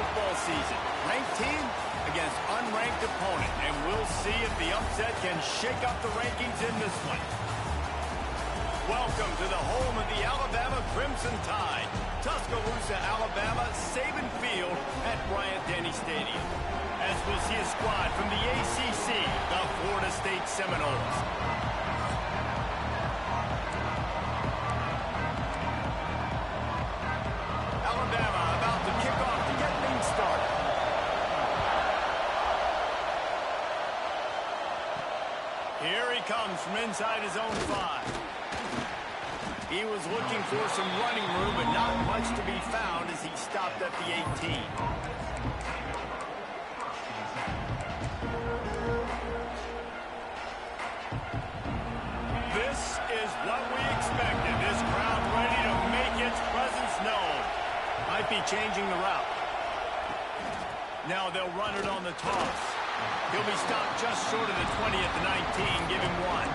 football season. Ranked team against unranked opponent. And we'll see if the upset can shake up the rankings in this one. Welcome to the home of the Alabama Crimson Tide. Tuscaloosa, Alabama, Saban Field at Bryant-Denny Stadium. As we'll see a squad from the ACC, the Florida State Seminoles. Alabama about to kick off to get things started. Here he comes from inside his own 5. He was looking for some running room, but not much to be found as he stopped at the 18. This is what we expected. This crowd ready to make its presence known. Might be changing the route. Now they'll run it on the toss. He'll be stopped just short of the 20 at the 19. Give him 1.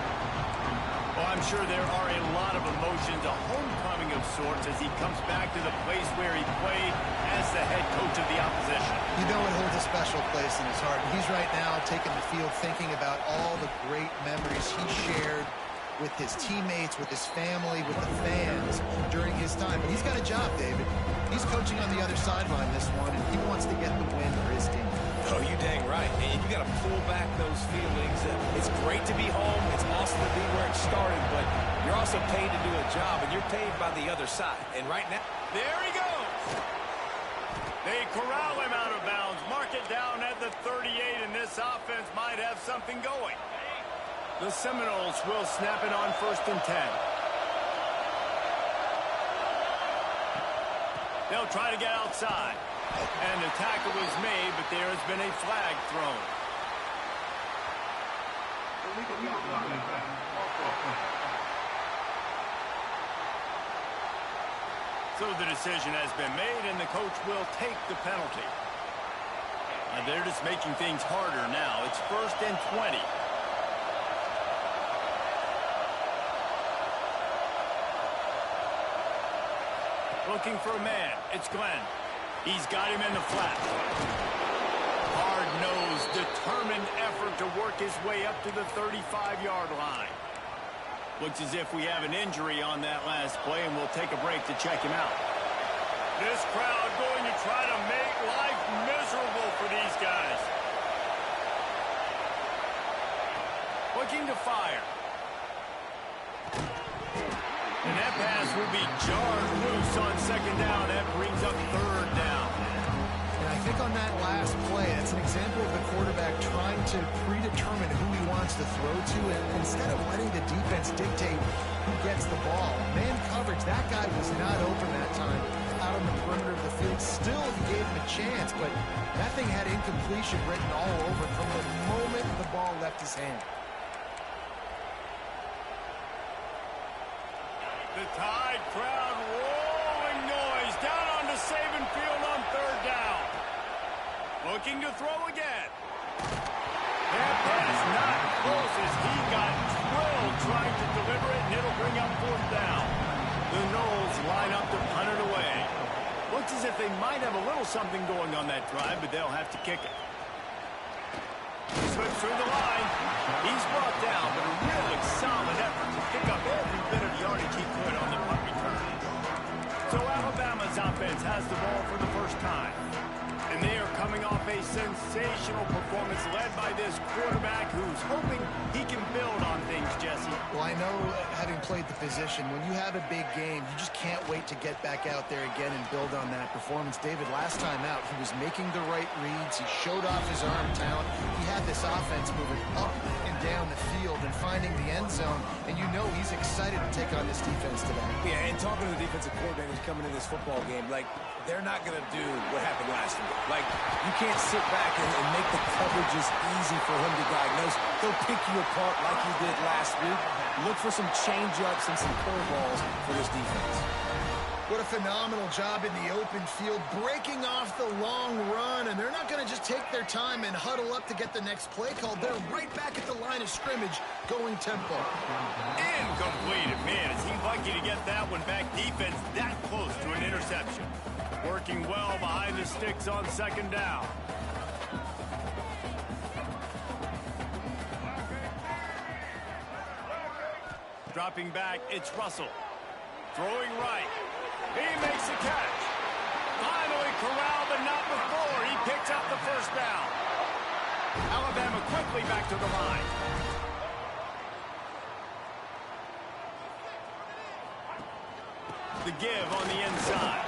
Well, I'm sure there are a lot of emotions, a homecoming of sorts, as he comes back to the place where he played as the head coach of the opposition. You know it holds a special place in his heart. He's right now taking the field thinking about all the great memories he shared with his teammates, with his family, with the fans during his time. But he's got a job, David. He's coaching on the other sideline this one, and he wants to get the win for his team. Oh, you dang right. And you got to pull back those feelings. It's great to be home. It's awesome to be where it started, but you're also paid to do a job, and you're paid by the other side. And right now, there he goes. They corral him out of bounds. Mark it down at the 38, and this offense might have something going. The Seminoles will snap it on 1st and 10. They'll try to get outside. And the tackle was made, but there has been a flag thrown. So the decision has been made, and the coach will take the penalty. They're just making things harder now. It's 1st and 20. Looking for a man. It's Glenn. He's got him in the flat. Hard-nosed, determined effort to work his way up to the 35-yard line. Looks as if we have an injury on that last play, and we'll take a break to check him out. This crowd going to try to make life miserable for these guys. Looking to fire. And that pass will be jarred loose on 2nd down. That brings up 3rd down. And I think on that last play, that's an example of the quarterback trying to predetermine who he wants to throw to, and instead of letting the defense dictate who gets the ball. Man coverage, that guy was not open that time out on the perimeter of the field. Still, he gave him a chance, but that thing had incompletion written all over from the moment the ball left his hand. The Tide crowd rolling noise down onto Saban Field on 3rd down. Looking to throw again. That pass not close as he got drilled trying to deliver it, and it'll bring up 4th down. The Noles line up to punt it away. Looks as if they might have a little something going on that drive, but they'll have to kick it. Slips through the line. He's brought down, but a really solid effort to pick up every bit of yardage he could on the punt return. So Alabama's offense has the ball for the first time. And they are coming off a sensational performance led by this quarterback who's hoping he can build on things, Jesse. Well, I know, having played the position, when you have a big game, you just can't wait to get back out there again and build on that performance. David, last time out, he was making the right reads. He showed off his arm talent. He had this offense moving up and down the field and finding the end zone. And you know he's excited to take on this defense today. Yeah, and talking to the defensive coordinators coming in this football game, like, they're not going to do what happened last week. Like, you can't sit back and make the coverages easy for him to diagnose. He'll pick you apart like he did last week. Look for some change-ups and some curveballs for this defense. What a phenomenal job in the open field, breaking off the long run, and they're not going to just take their time and huddle up to get the next play called. They're right back at the line of scrimmage, going tempo. Incomplete. Man, is he lucky to get that one back. Defense that close to an interception. Working well behind the sticks on second down. Dropping back, it's Russell. Throwing right. He makes the catch. Finally corralled, but not before. He picks up the first down. Alabama quickly back to the line. The give on the inside.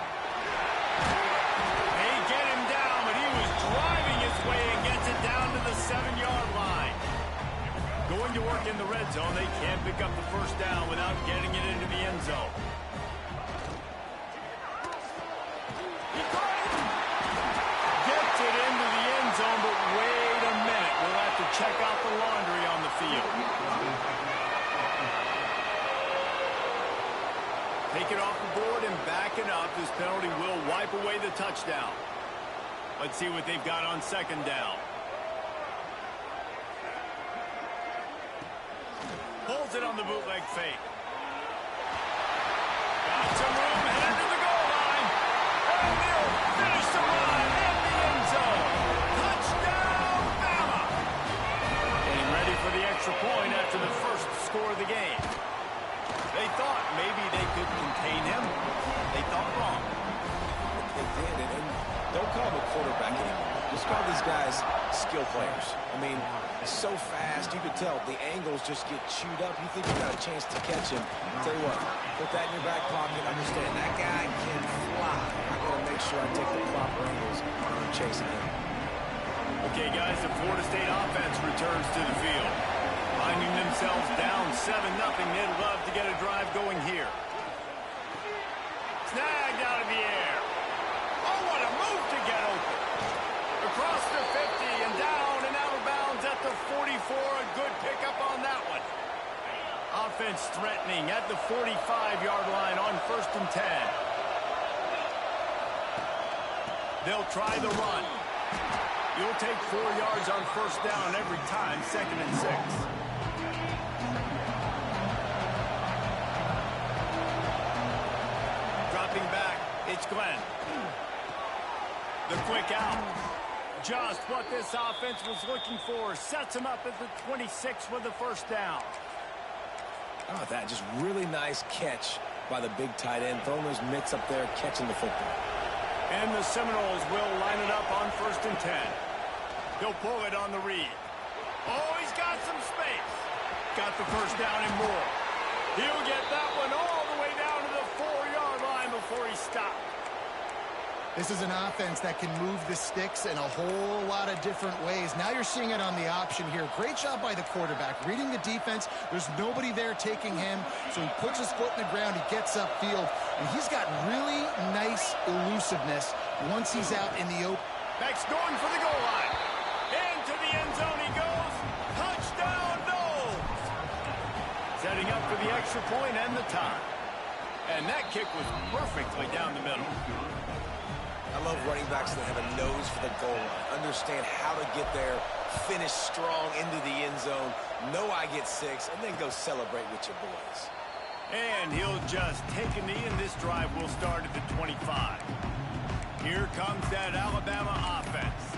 They get him down, but he was driving his way and gets it down to the 7-yard line. Going to work in the red zone, they can't pick up the first down without getting it into the end zone. He caught it. Gets it into the end zone, but wait a minute. We'll have to check out the laundry on the field. Take it off the board and back it up. This penalty will wipe away the touchdown. Let's see what they've got on second down. Holds it on the bootleg fake. Got some room, headed to the goal line. And they'll finish the run in the end zone. Touchdown, Bama! Getting ready for the extra point after the first score of the game. They thought maybe they could contain him. They thought wrong. They did, and don't call him a quarterback anymore. Just call these guys skill players. I mean, so fast, you could tell the angles just get chewed up. You think you got a chance to catch him. Tell you what, put that in your back pocket. Understand, that guy can fly. I got to make sure I take the proper angles when I'm chasing him. Okay, guys, the Florida State offense returns to the field. Finding themselves down 7-0. They'd love to get a drive going here. Snagged out of the air. Oh, what a move to get open. Across the 50 and down and out of bounds at the 44. A good pickup on that one. Offense threatening at the 45-yard line on 1st and 10. They'll try the run. You'll take 4 yards on first down every time, 2nd and 6. Dropping back, it's Glenn. The quick out. Just what this offense was looking for. Sets him up at the 26 with the first down. How about that? Just really nice catch by the big tight end. Throwing those mitts up there, catching the football. And the Seminoles will line it up on 1st and 10. He'll pull it on the read. Oh, he's got some space. Got the first down and more. He'll get that one all the way down to the 4-yard line before he stopped. This is an offense that can move the sticks in a whole lot of different ways. Now you're seeing it on the option here. Great job by the quarterback. Reading the defense, there's nobody there taking him, so he puts his foot in the ground, he gets upfield, and he's got really nice elusiveness once he's out in the open. Beck's going for the goal line. Into the end zone he goes. Touchdown, Noles! Setting up for the extra point and the tie. And that kick was perfectly down the middle. I love running backs that have a nose for the goal line. Understand how to get there, finish strong into the end zone, know I get 6, and then go celebrate with your boys. And he'll just take a knee, and this drive will start at the 25. Here comes that Alabama offense.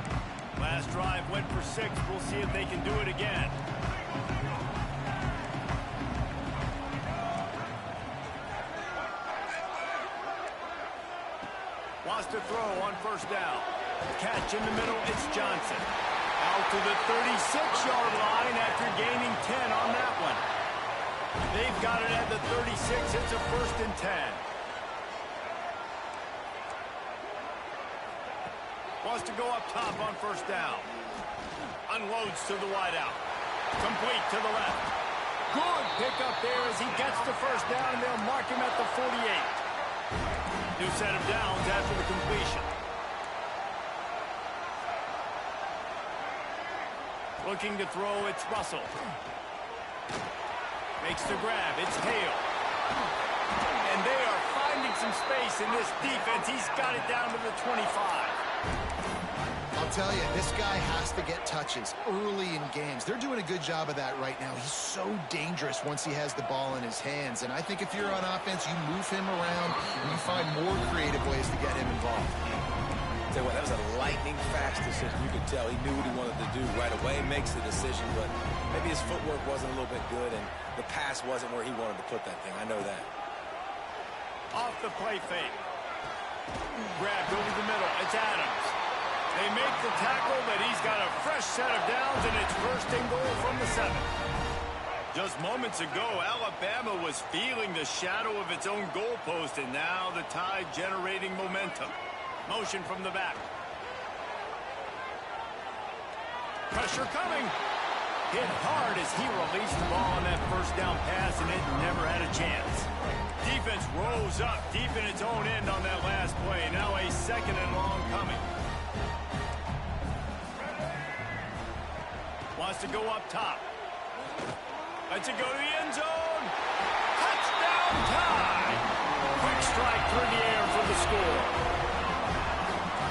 Last drive went for 6. We'll see if they can do it again. Wants to throw on first down. Catch in the middle, it's Johnson. Out to the 36-yard line after gaining 10 on that one. They've got it at the 36. It's a 1st and 10. Wants to go up top on first down. Unloads to the wideout. Complete to the left. Good pickup there as he gets the first down, and they'll mark him at the 48. New set of downs after the completion. Looking to throw, it's Russell. Makes the grab, it's Hale. And they are finding some space in this defense. He's got it down to the 25. I'll tell you, this guy has to get touches early in games. They're doing a good job of that right now. He's so dangerous once he has the ball in his hands. And I think if you're on offense, you move him around and you find more creative ways to get him involved. Tell you what, that was a lightning-fast decision. You could tell he knew what he wanted to do right away, makes the decision, but maybe his footwork wasn't a little bit good, and the pass wasn't where he wanted to put that thing. I know that. Off the play fake. Grabbed over the middle. It's Adams. They make the tackle, but he's got a fresh set of downs, and it's first and goal from the 7. Just moments ago, Alabama was feeling the shadow of its own goalpost, and now the Tide generating momentum. Motion from the back. Pressure coming. Hit hard as he released the ball on that first down pass, and it never had a chance. Defense rose up deep in its own end on that last play. Now a second and long coming. Wants to go up top. Lets it go to the end zone. Touchdown Tide. Quick strike through the air for the score.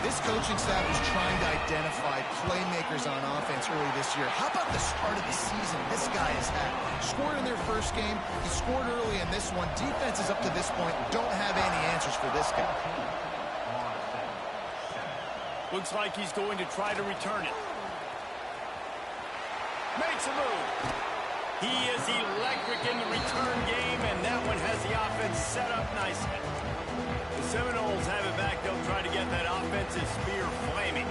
This coaching staff is trying to identify playmakers on offense early this year. How about the start of the season this guy has had? Scored in their first game. He scored early in this one. Defenses up to this point don't have any answers for this guy. Looks like he's going to try to return it. Makes a move. He is electric in the return game, and that one has the offense set up nicely. The Seminoles have it back. They'll try to get that offensive spear flaming.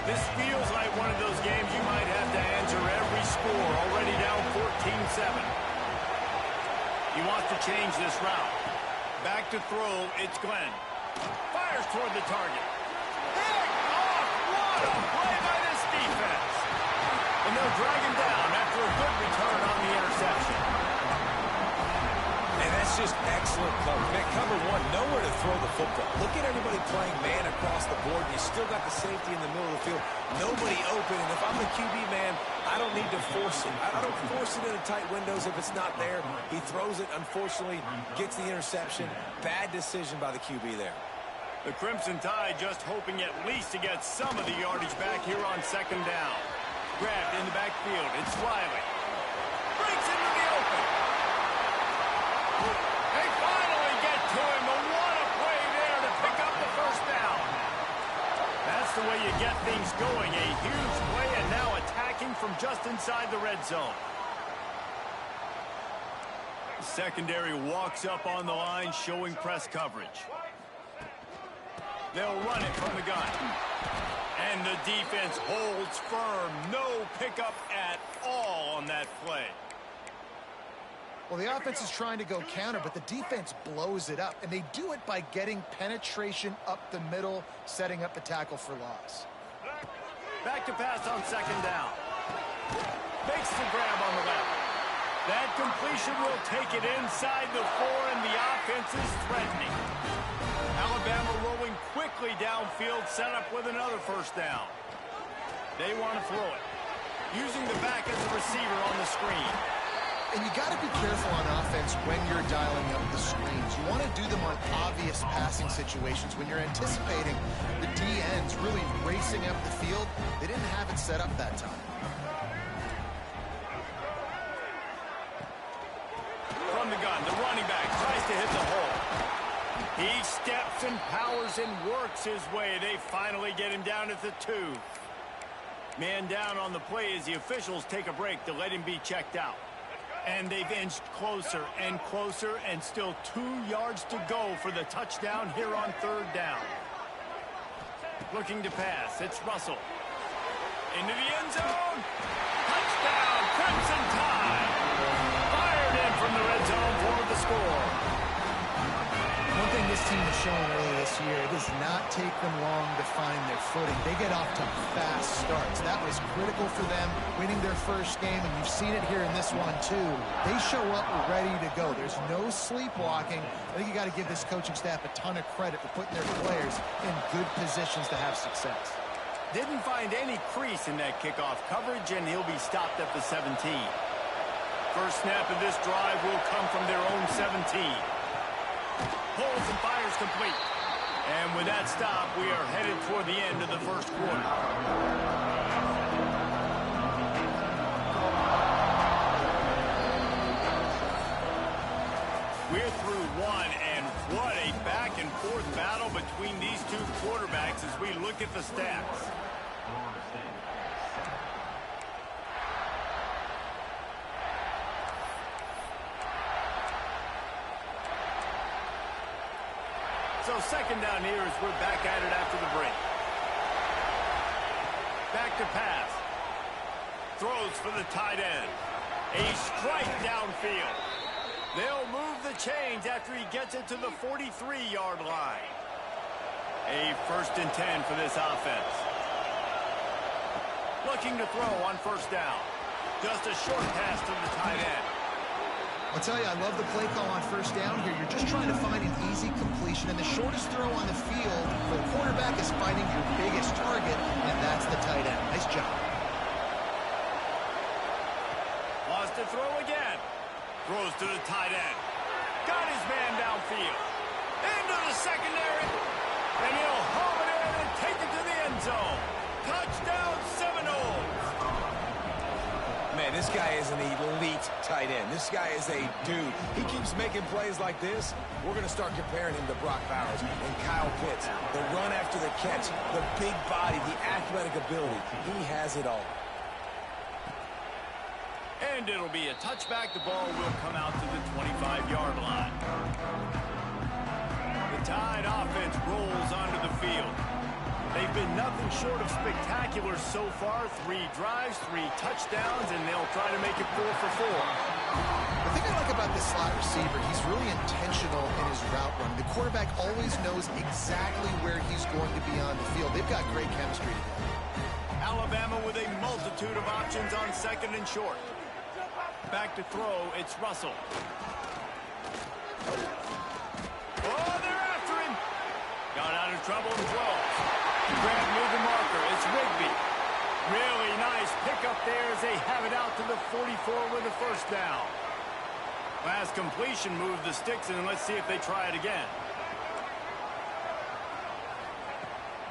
This feels like one of those games you might have to answer every score. Already down 14-7. He wants to change this route. Back to throw. It's Glenn. Fires toward the target. Pick off. What a play by this defense. And they'll drag him down after a good return on the interception. And that's just excellent cover. Man, cover one, nowhere to throw the football. Look at everybody playing man across the board. You still got the safety in the middle of the field. Nobody open. And if I'm the QB man, I don't need to force it. I don't force it into tight windows if it's not there. He throws it, unfortunately, gets the interception. Bad decision by the QB there. The Crimson Tide just hoping at least to get some of the yardage back here on second down. Grabbed in the backfield. It's Riley. Breaks into the open. They finally get to him. But what a play there to pick up the first down. That's the way you get things going. A huge play, and now attacking from just inside the red zone. The secondary walks up on the line, showing press coverage. They'll run it from the gun. And the defense holds firm. No pickup at all on that play. Well, the offense is trying to go counter, but the defense blows it up. And they do it by getting penetration up the middle, setting up the tackle for loss. Back to pass on second down. Makes the grab on the left. That completion will take it inside the 4, and the offense is threatening. Alabama rolling quickly downfield, set up with another first down. They want to throw it. Using the back as a receiver on the screen. And you got to be careful on offense when you're dialing up the screens. You want to do them on obvious passing situations. When you're anticipating the DNs really racing up the field, they didn't have it set up that time. From the gun, the running back tries to hit the hole. He steps and powers and works his way. They finally get him down at the 2. Man down on the play as the officials take a break to let him be checked out. And they've inched closer and closer, and still 2 yards to go for the touchdown here on third down. Looking to pass. It's Russell. Into the end zone. Touchdown, Crimson Tide. Fired in from the red zone for the score. One thing this team has shown early this year, it does not take them long to find their footing. They get off to fast starts. That was critical for them, winning their first game, and you've seen it here in this one too. They show up ready to go. There's no sleepwalking. I think you got to give this coaching staff a ton of credit for putting their players in good positions to have success. Didn't find any crease in that kickoff coverage, and he'll be stopped at the 17. First snap of this drive will come from their own 17. Pulls and fires complete. And with that stop, we are headed toward the end of the first quarter. We're through one, and what a back-and-forth battle between these two quarterbacks as we look at the stats. So second down here as we're back at it after the break. Back to pass. Throws for the tight end. A strike downfield. They'll move the chains after he gets it to the 43-yard line. A 1st and 10 for this offense. Looking to throw on first down. Just a short pass to the tight end. I'll tell you, I love the play call on first down here. You're just trying to find an easy completion, and the shortest throw on the field for the quarterback is finding your biggest target, and that's the tight end. Nice job. Wants to throw again. Throws to the tight end. Got his man downfield. Into the secondary. And he'll home it in and take it to the end zone. Touchdown, Seminoles. Man, this guy is an elite tight end. This guy is a dude. He keeps making plays like this. We're going to start comparing him to Brock Bowers and Kyle Pitts. The run after the catch, the big body, the athletic ability. He has it all. And it'll be a touchback. The ball will come out to the 25-yard line. The Tide offense rolls onto the field. They've been nothing short of spectacular so far. 3 drives, 3 touchdowns, and they'll try to make it 4 for 4. The thing I like about this slot receiver, he's really intentional in his route run. The quarterback always knows exactly where he's going to be on the field. They've got great chemistry together. Alabama with a multitude of options on second and short. Back to throw, it's Russell. Oh, they're after him. Got out of trouble and throws. Grab near the marker, it's Rigby. Really nice pickup there as they have it out to the 44 with a first down. Last completion moved the sticks, and let's see if they try it again.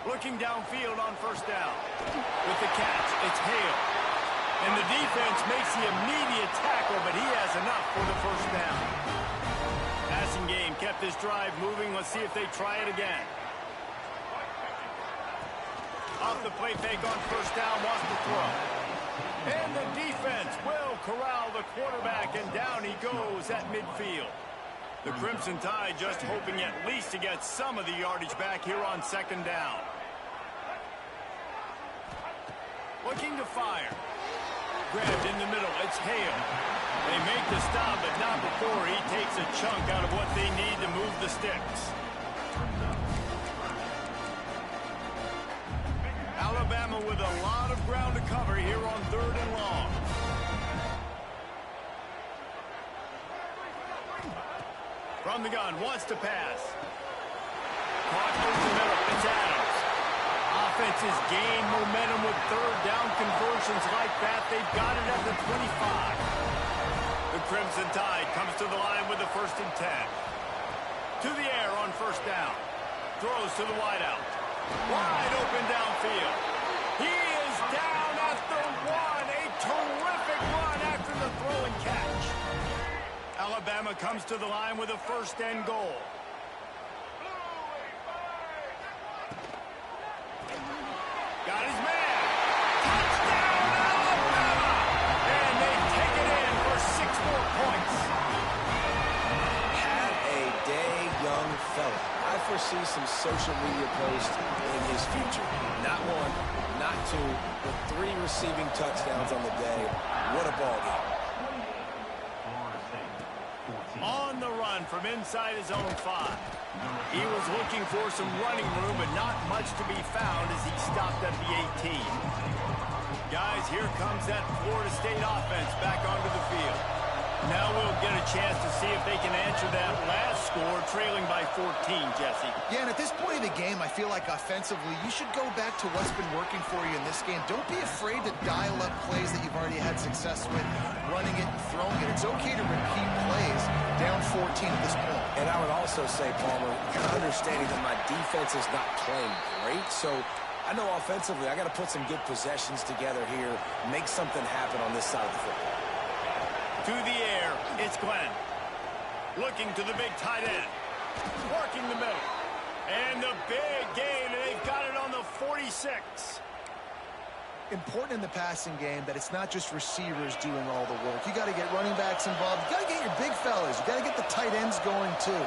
Looking downfield on first down. With the catch, it's Hale. And the defense makes the immediate tackle, but he has enough for the first down. Passing game kept this drive moving. Let's see if they try it again. Off the play fake on first down, wants to throw. And the defense will corral the quarterback, and down he goes at midfield. The Crimson Tide just hoping at least to get some of the yardage back here on second down. Looking to fire. Grabbed in the middle, it's Hale. They make the stop, but not before he takes a chunk out of what they need to move the sticks. Alabama with a lot of ground to cover here on third and long. From the gun, wants to pass. Caught through the middle, it's Adams. Offenses gain momentum with third down conversions like that. They've got it at the 25. The Crimson Tide comes to the line with the 1st and 10. To the air on first down. Throws to the wideout. Wide open downfield. He is down at the 1. A terrific run after the throw and catch. Alabama comes to the line with a 1st and goal. Got his man. Touchdown, Alabama! And they take it in for 6 more points. Have a day, young fella. I foresee some social media posts in his future. Not 1, not 2, but 3 receiving touchdowns on the day. What a ball game. On the run from inside his own 5. He was looking for some running room, but not much to be found as he stopped at the 18. Guys, here comes that Florida State offense back onto the field. Now we'll get a chance to see if they can answer that last score, trailing by 14, Jesse. Yeah, and at this point of the game, I feel like offensively, you should go back to what's been working for you in this game. Don't be afraid to dial up plays that you've already had success with, running it and throwing it. It's okay to repeat plays down 14 at this point. And I would also say, Palmer, kind of understanding that my defense is not playing great, so I know offensively I got to put some good possessions together here, make something happen on this side of the football. To the air, it's Glenn. Looking to the big tight end. Working the middle. And the big gain, and they've got it on the 46. Important in the passing game that it's not just receivers doing all the work. You got to get running backs involved. You got to get your big fellas. You got to get the tight ends going too.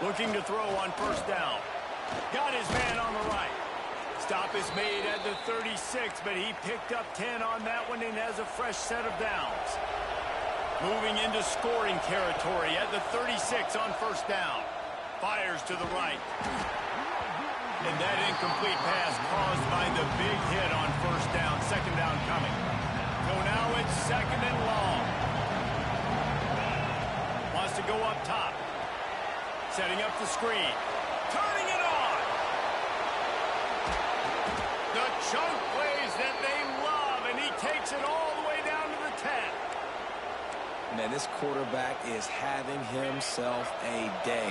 Looking to throw on first down. Got his man on the right. Stop is made at the 36, but he picked up 10 on that one and has a fresh set of downs. Moving into scoring territory at the 36 on first down. Fires to the right. And that incomplete pass caused by the big hit on first down. Second down coming. So now it's second and long. Wants to go up top. Setting up the screen. Turning it on. The chunk plays that they love, and he takes it all the way down to the 10. Man, this quarterback is having himself a day.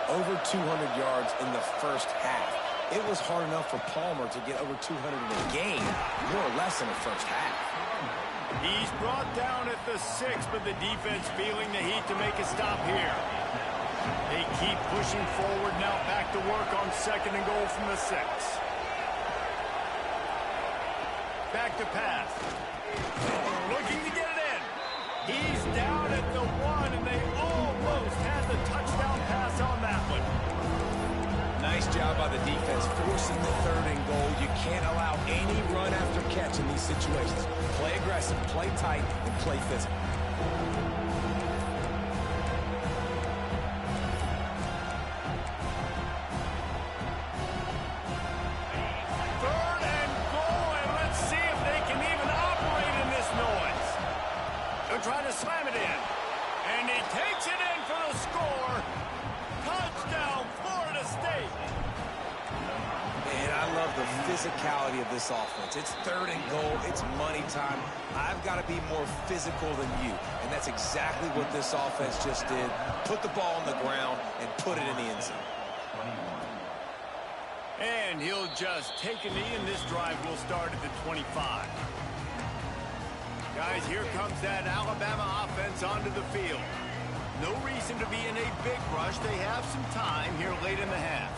Over 200 yards in the first half. It was hard enough for Palmer to get over 200 in a game, more or less in the first half. He's brought down at the 6, but the defense feeling the heat to make a stop here. They keep pushing forward now, back to work on second and goal from the 6. Back to pass. Looking to get it in. He's down at the 1, and they almost had the touchdown pass on that one. Nice job by the defense, forcing the third and goal. You can't allow any run after catch in these situations. Play aggressive, play tight, and play physical. Trying to slam it in. And he takes it in for the score. Touchdown, Florida State. Man, I love the physicality of this offense. It's third and goal. It's money time. I've got to be more physical than you. And that's exactly what this offense just did. Put the ball on the ground and put it in the end zone. And he'll just take a knee, and this drive will start at the 25. Guys, here comes that Alabama offense onto the field. No reason to be in a big rush. They have some time here late in the half.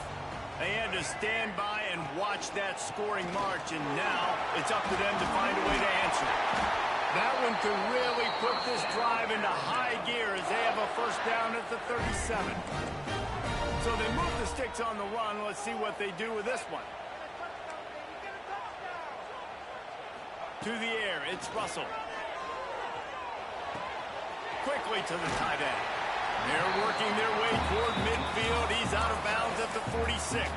They had to stand by and watch that scoring march, and now it's up to them to find a way to answer it. That one could really put this drive into high gear as they have a first down at the 37. So they move the sticks on the run. Let's see what they do with this one. To the air, it's Russell. Quickly to the tight end. They're working their way toward midfield. He's out of bounds at the 46.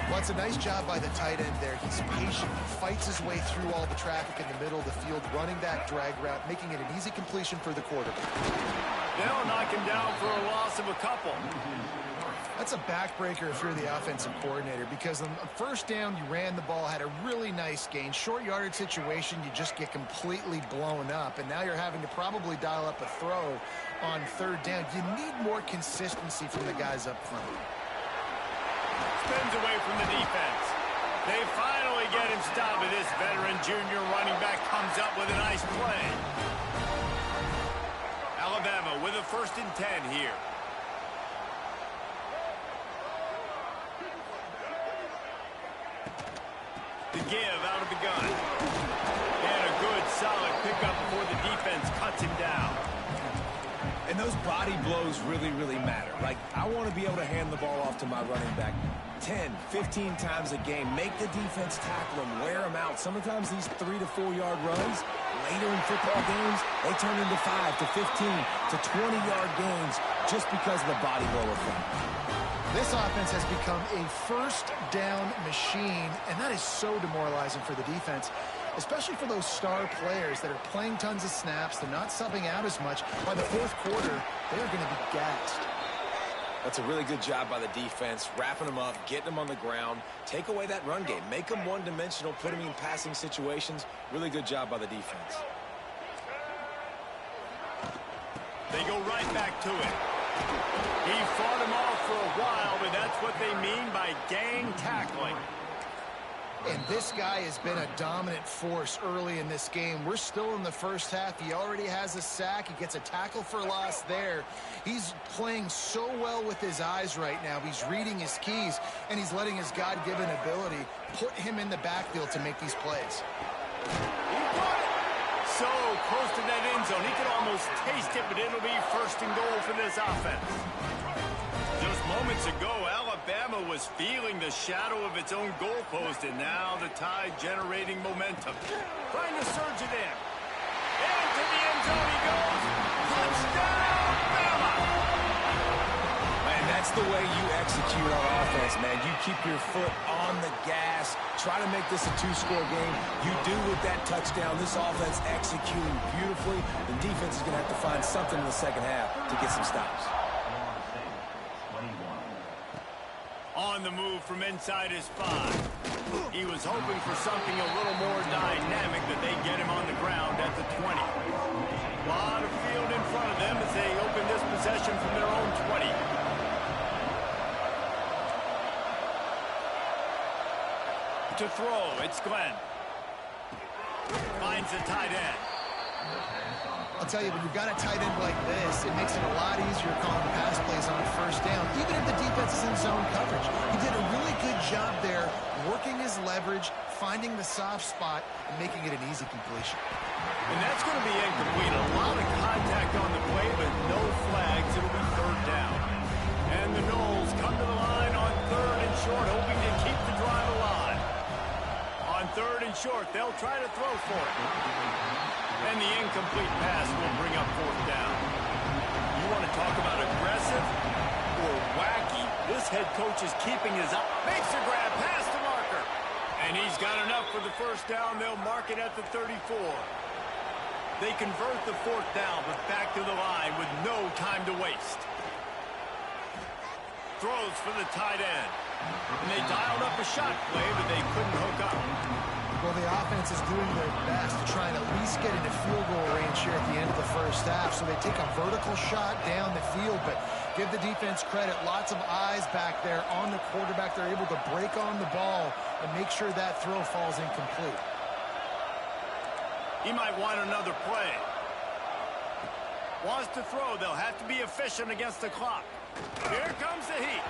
Well, it's a nice job by the tight end there. He's patient. He fights his way through all the traffic in the middle of the field, running that drag route, making it an easy completion for the quarterback. They'll knock him down for a loss of a couple. That's a backbreaker if you're the offensive coordinator, because on first down, you ran the ball, had a really nice gain. Short yardage situation, you just get completely blown up, and now you're having to probably dial up a throw on third down. You need more consistency from the guys up front. Spins away from the defense. They finally get him stopped, and this veteran junior running back comes up with a nice play. Alabama with a 1st and 10 here. The give out of the gun. And a good, solid pickup before the defense cuts him down. And those body blows really, really matter. Like, I want to be able to hand the ball off to my running back 10, 15 times a game. Make the defense tackle him, wear him out. Sometimes these 3 to 4 yard runs, later in football games, they turn into 5 to 15 to 20 yard gains just because of the body blow effect. This offense has become a first down machine, and that is so demoralizing for the defense. especially for those star players that are playing tons of snaps. They're not subbing out as much. By the fourth quarter, they're going to be gassed. That's a really good job by the defense, wrapping them up, getting them on the ground. Take away that run game. Make them one-dimensional, put them in passing situations. Really good job by the defense. They go right back to it. He fought him off for a while, but that's what they mean by gang tackling. And this guy has been a dominant force early in this game. We're still in the first half. He already has a sack. He gets a tackle for loss there. He's playing so well with his eyes right now. He's reading his keys, and he's letting his God-given ability put him in the backfield to make these plays. He got it. So close to that end zone. He could almost taste it, but it'll be first and goal for this offense. Just moments ago, Alabama was feeling the shadow of its own goalpost, and now the Tide generating momentum. Trying to surge it in. Into the end zone he goes. Touchdown, Bama! Man, that's the way you execute on offense, man. You keep your foot on the gas. Try to make this a two-score game. You do with that touchdown. This offense executing beautifully. The defense is going to have to find something in the second half to get some stops. On the move from inside his 5. He was hoping for something a little more dynamic, that they get him on the ground at the 20. A lot of field in front of them as they open this possession from their own 20. To throw, it's Glenn. Finds the tight end. I'll tell you, when you've got a tight end like this, it makes it a lot easier calling pass plays on first down, even if the defense is in zone coverage. He did a really good job there, working his leverage, finding the soft spot, and making it an easy completion. And that's going to be incomplete. A lot of contact on the play, but no flags. It'll be third down. And the Noles come to the line on third and short, hoping to keep the drive alive. On third and short, they'll try to throw for it. And the incomplete pass will bring up fourth down. You want to talk about aggressive or wacky? This head coach is keeping his eye. Makes a grab past the marker. And he's got enough for the first down. They'll mark it at the 34. They convert the fourth down, but back to the line with no time to waste. Throws for the tight end. And they dialed up a shot play, but they couldn't hook up. Well, the offense is doing their best to try and at least get into field goal range here at the end of the first half. So they take a vertical shot down the field, but give the defense credit. Lots of eyes back there on the quarterback. They're able to break on the ball and make sure that throw falls incomplete. He might want another play. Wants to throw. They'll have to be efficient against the clock. Here comes the heat.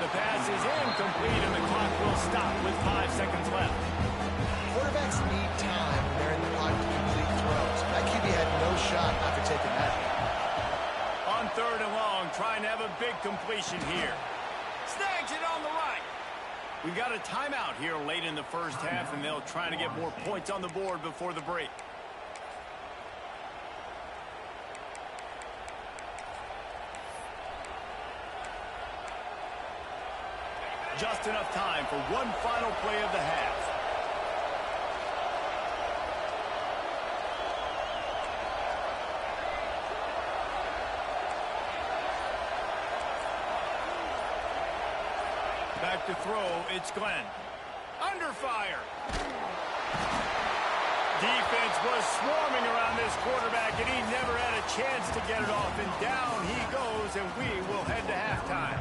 The pass is incomplete, and the clock will stop with 5 seconds left. Quarterbacks need time when they're in the pocket to complete throws. That QB had no shot after taking that. On third and long, trying to have a big completion here. Snags it on the right. We've got a timeout here late in the first half, and they'll try to get more points on the board before the break. Just enough time for one final play of the half. Back to throw, it's Glenn. Under fire. Defense was swarming around this quarterback, and he never had a chance to get it off. And down he goes, and we will head to halftime.